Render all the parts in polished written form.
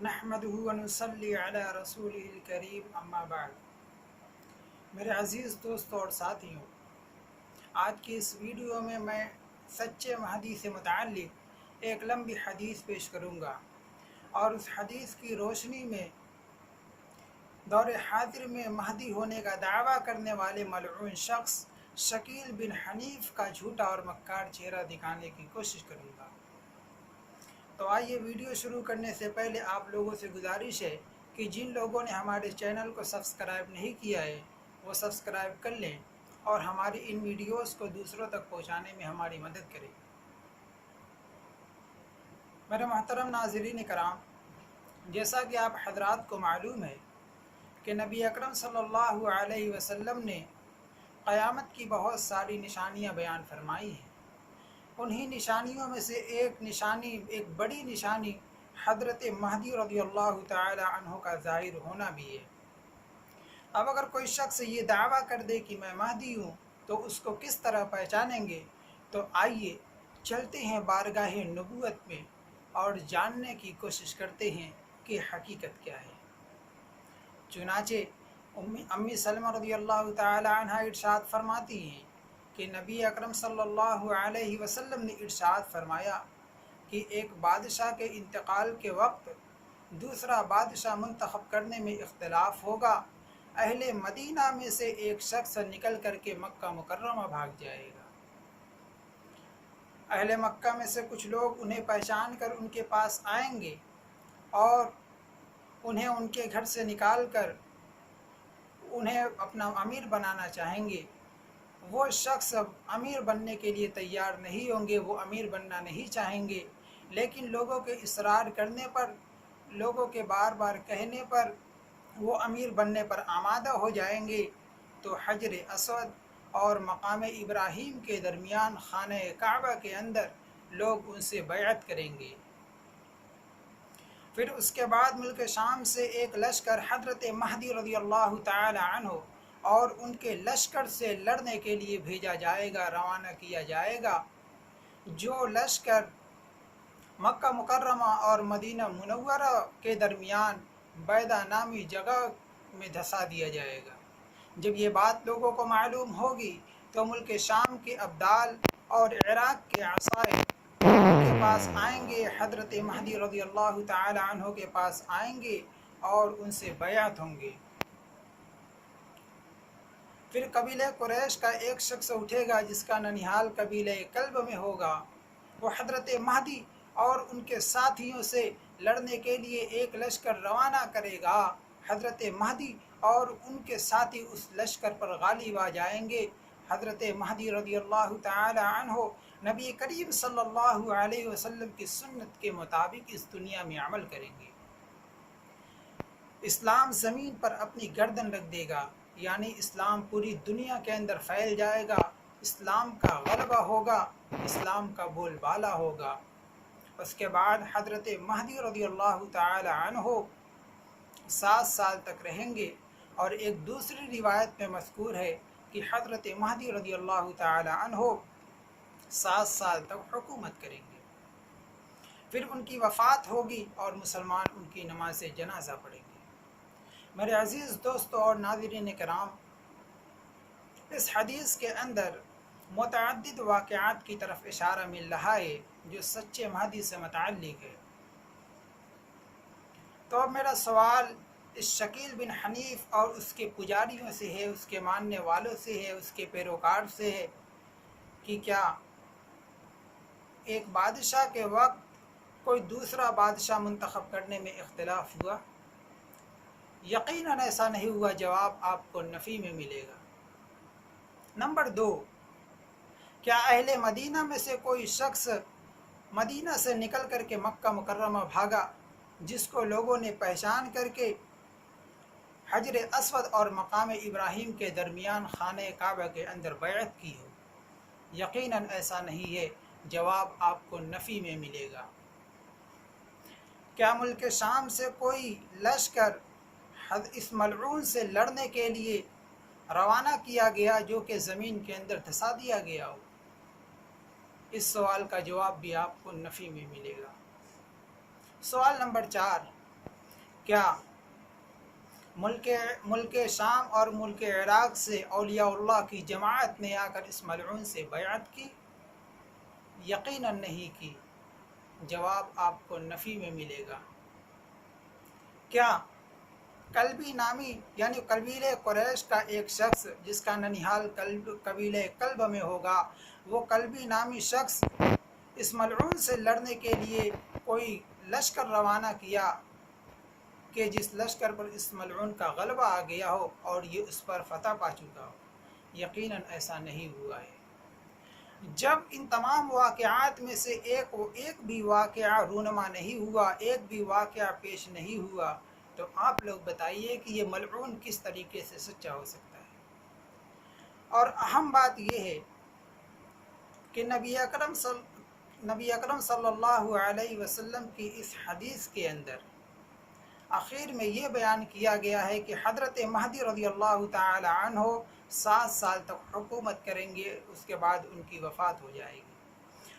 نحمدہ و نصلی علی رسولہ الکریم اما بعد۔ میرے عزیز دوستوں اور ساتھیوں، آج کی اس ویڈیو میں سچے مہدی سے متعلق ایک لمبی حدیث پیش کروں گا، اور اس حدیث کی روشنی میں دور حاضر میں مہدی ہونے کا دعویٰ کرنے والے ملعون شخص شکیل بن حنیف کا جھوٹا اور مکار چہرہ دکھانے کی کوشش کروں گا۔ تو آئیے، ویڈیو شروع کرنے سے پہلے آپ لوگوں سے گزارش ہے کہ جن لوگوں نے ہمارے چینل کو سبسکرائب نہیں کیا ہے وہ سبسکرائب کر لیں اور ہماری ان ویڈیوز کو دوسروں تک پہنچانے میں ہماری مدد کریں۔ میرے محترم ناظرین کرام، جیسا کہ آپ حضرات کو معلوم ہے کہ نبی اکرم صلی اللہ علیہ وسلم نے قیامت کی بہت ساری نشانیاں بیان فرمائی ہیں۔ انہی نشانیوں میں سے ایک بڑی نشانی حضرت مہدی رضی اللہ تعالی عنہ کا ظاہر ہونا بھی ہے۔ اب اگر کوئی شخص یہ دعویٰ کر دے کہ میں مہدی ہوں تو اس کو کس طرح پہچانیں گے؟ تو آئیے چلتے ہیں بارگاہ نبوت میں اور جاننے کی کوشش کرتے ہیں کہ حقیقت کیا ہے۔ چنانچہ امی سلمہ رضی اللہ تعالی عنہ ارشاد فرماتی ہیں کہ نبی اکرم صلی اللہ علیہ وسلم نے ارشاد فرمایا کہ ایک بادشاہ کے انتقال کے وقت دوسرا بادشاہ منتخب کرنے میں اختلاف ہوگا۔ اہل مدینہ میں سے ایک شخص نکل کر کے مکہ مکرمہ بھاگ جائے گا۔ اہل مکہ میں سے کچھ لوگ انہیں پہچان کر ان کے پاس آئیں گے اور انہیں ان کے گھر سے نکال کر انہیں اپنا امیر بنانا چاہیں گے۔ وہ شخص امیر بننے کے لیے تیار نہیں ہوں گے، وہ امیر بننا نہیں چاہیں گے، لیکن لوگوں کے اصرار کرنے پر، لوگوں کے بار بار کہنے پر وہ امیر بننے پر آمادہ ہو جائیں گے۔ تو حجر اسود اور مقام ابراہیم کے درمیان خانہ کعبہ کے اندر لوگ ان سے بیعت کریں گے۔ پھر اس کے بعد ملک شام سے ایک لشکر حضرت مہدی رضی اللہ تعالی عنہ اور ان کے لشکر سے لڑنے کے لیے بھیجا جائے گا، روانہ کیا جائے گا۔ جو لشکر مکہ مکرمہ اور مدینہ منورہ کے درمیان بیدہ نامی جگہ میں دھسا دیا جائے گا۔ جب یہ بات لوگوں کو معلوم ہوگی تو ملک شام کے ابدال اور عراق کے عصائب ان کے پاس آئیں گے، حضرت مہدی رضی اللہ تعالی عنہ کے پاس آئیں گے اور ان سے بیعت ہوں گے۔ پھر قبیلہ قریش کا ایک شخص اٹھے گا جس کا ننھیال قبیلہ کلب میں ہوگا۔ وہ حضرت مہدی اور ان کے ساتھیوں سے لڑنے کے لیے ایک لشکر روانہ کرے گا۔ حضرت مہدی اور ان کے ساتھی اس لشکر پر غالب آ جائیں گے۔ حضرت مہدی رضی اللہ تعالی عنہ نبی کریم صلی اللہ علیہ وسلم کی سنت کے مطابق اس دنیا میں عمل کریں گے۔ اسلام زمین پر اپنی گردن رکھ دے گا، یعنی اسلام پوری دنیا کے اندر پھیل جائے گا، اسلام کا غلبہ ہوگا، اسلام کا بول بالا ہوگا۔ اس کے بعد حضرت مہدی رضی اللہ تعالی عنہ 7 سال تک رہیں گے، اور ایک دوسری روایت میں مذکور ہے کہ حضرت مہدی رضی اللہ تعالی عنہ 7 سال تک حکومت کریں گے۔ پھر ان کی وفات ہوگی اور مسلمان ان کی نماز جنازہ پڑھیں گے۔ میرے عزیز دوستوں اور ناظرین کرام، اس حدیث کے اندر متعدد واقعات کی طرف اشارہ مل رہا ہے جو سچے مہدی سے متعلق ہے۔ تو اب میرا سوال اس شکیل بن حنیف اور اس کے پجاریوں سے ہے، اس کے ماننے والوں سے ہے، اس کے پیروکار سے ہے کہ کیا ایک بادشاہ کے وقت کوئی دوسرا بادشاہ منتخب کرنے میں اختلاف ہوا؟ یقیناً ایسا نہیں ہوا۔ جواب آپ کو نفی میں ملے گا۔ نمبر 2، کیا اہل مدینہ میں سے کوئی شخص مدینہ سے نکل کر کے مکہ مکرمہ بھاگا جس کو لوگوں نے پہچان کر کے حجر اسود اور مقام ابراہیم کے درمیان خانہ کعبہ کے اندر بیعت کی ہو؟ یقیناً ایسا نہیں ہے۔ جواب آپ کو نفی میں ملے گا۔ کیا ملک شام سے کوئی لشکر اس ملعون سے لڑنے کے لیے روانہ کیا گیا جو کہ زمین کے اندر دھسا دیا گیا ہو؟ اس سوال کا جواب بھی آپ کو نفی میں ملے گا۔ سوال نمبر 4، کیا ملک شام اور ملک عراق سے اولیاء اللہ کی جماعت نے آ کر اس ملعون سے بیعت کی؟ یقیناً نہیں کی۔ جواب آپ کو نفی میں ملے گا۔ کیا کلبی نامی یعنی قبیلہ قریش کا ایک شخص جس کا ننیحال قبیلہ کلب میں ہوگا، وہ کلبی نامی شخص اس ملعون سے لڑنے کے لیے کوئی لشکر روانہ کیا کہ جس لشکر پر اس ملعون کا غلبہ آ گیا ہو اور یہ اس پر فتح پا چکا ہو؟ یقیناً ایسا نہیں ہوا ہے۔ جب ان تمام واقعات میں سے ایک بھی واقعہ رونما نہیں ہوا، ایک بھی واقعہ پیش نہیں ہوا، تو آپ لوگ بتائیے کہ یہ ملعون کس طریقے سے سچا ہو سکتا ہے؟ اور اہم بات یہ ہے کہ نبی اکرم صلی اللہ علیہ وسلم کی اس حدیث کے اندر آخر میں یہ بیان کیا گیا ہے کہ حضرت مہدی رضی اللہ تعالی عنہ 7 سال تک حکومت کریں گے، اس کے بعد ان کی وفات ہو جائے گی۔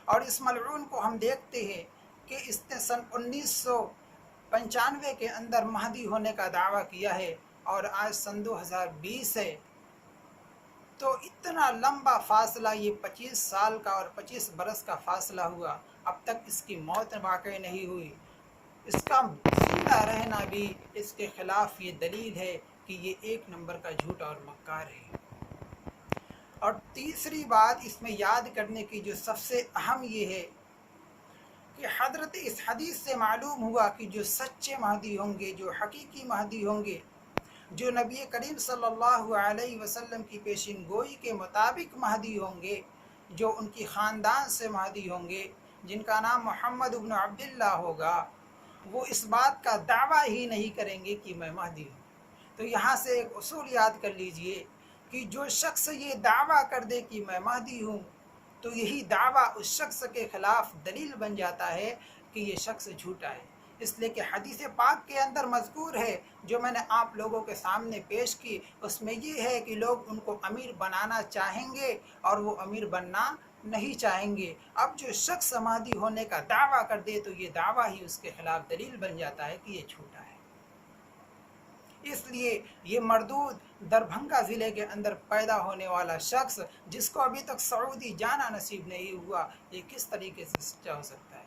اور اس ملعون کو ہم دیکھتے ہیں کہ اس نے سن 1995 کے اندر مہدی ہونے کا دعویٰ کیا ہے، اور آج سن 2020 ہے، تو اتنا لمبا فاصلہ، یہ 25 سال کا اور 25 برس کا فاصلہ ہوا، اب تک اس کی موت واقع نہیں ہوئی۔ اس کا زندہ رہنا بھی اس کے خلاف یہ دلیل ہے کہ یہ ایک نمبر کا جھوٹ اور مکار ہے۔ اور تیسری بات اس میں یاد کرنے کی جو سب سے اہم یہ ہے کہ حضرت اس حدیث سے معلوم ہوا کہ جو سچے مہدی ہوں گے، جو حقیقی مہدی ہوں گے، جو نبی کریم صلی اللہ علیہ وسلم کی پیشین گوئی کے مطابق مہدی ہوں گے، جو ان کی خاندان سے مہدی ہوں گے، جن کا نام محمد ابن عبداللہ ہوگا، وہ اس بات کا دعویٰ ہی نہیں کریں گے کہ میں مہدی ہوں۔ تو یہاں سے ایک اصول یاد کر لیجئے کہ جو شخص یہ دعویٰ کر دے کہ میں مہدی ہوں، تو یہی دعویٰ اس شخص کے خلاف دلیل بن جاتا ہے کہ یہ شخص جھوٹا ہے۔ اس لیے کہ حدیث پاک کے اندر مذکور ہے، جو میں نے آپ لوگوں کے سامنے پیش کی، اس میں یہ ہے کہ لوگ ان کو امیر بنانا چاہیں گے اور وہ امیر بننا نہیں چاہیں گے۔ اب جو شخص مہدی ہونے کا دعویٰ کر دے تو یہ دعویٰ ہی اس کے خلاف دلیل بن جاتا ہے کہ یہ جھوٹا ہے۔ اس لیے یہ مردود دربھنگہ ضلع کے اندر پیدا ہونے والا شخص، جس کو ابھی تک سعودی جانا نصیب نہیں ہوا، یہ کس طریقے سے سچا ہو سکتا ہے؟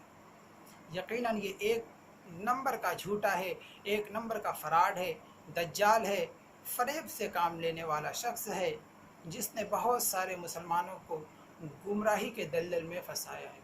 یقیناً یہ ایک نمبر کا جھوٹا ہے، ایک نمبر کا فراڈ ہے، دجال ہے، فریب سے کام لینے والا شخص ہے، جس نے بہت سارے مسلمانوں کو گمراہی کے دلدل میں پھنسایا ہے۔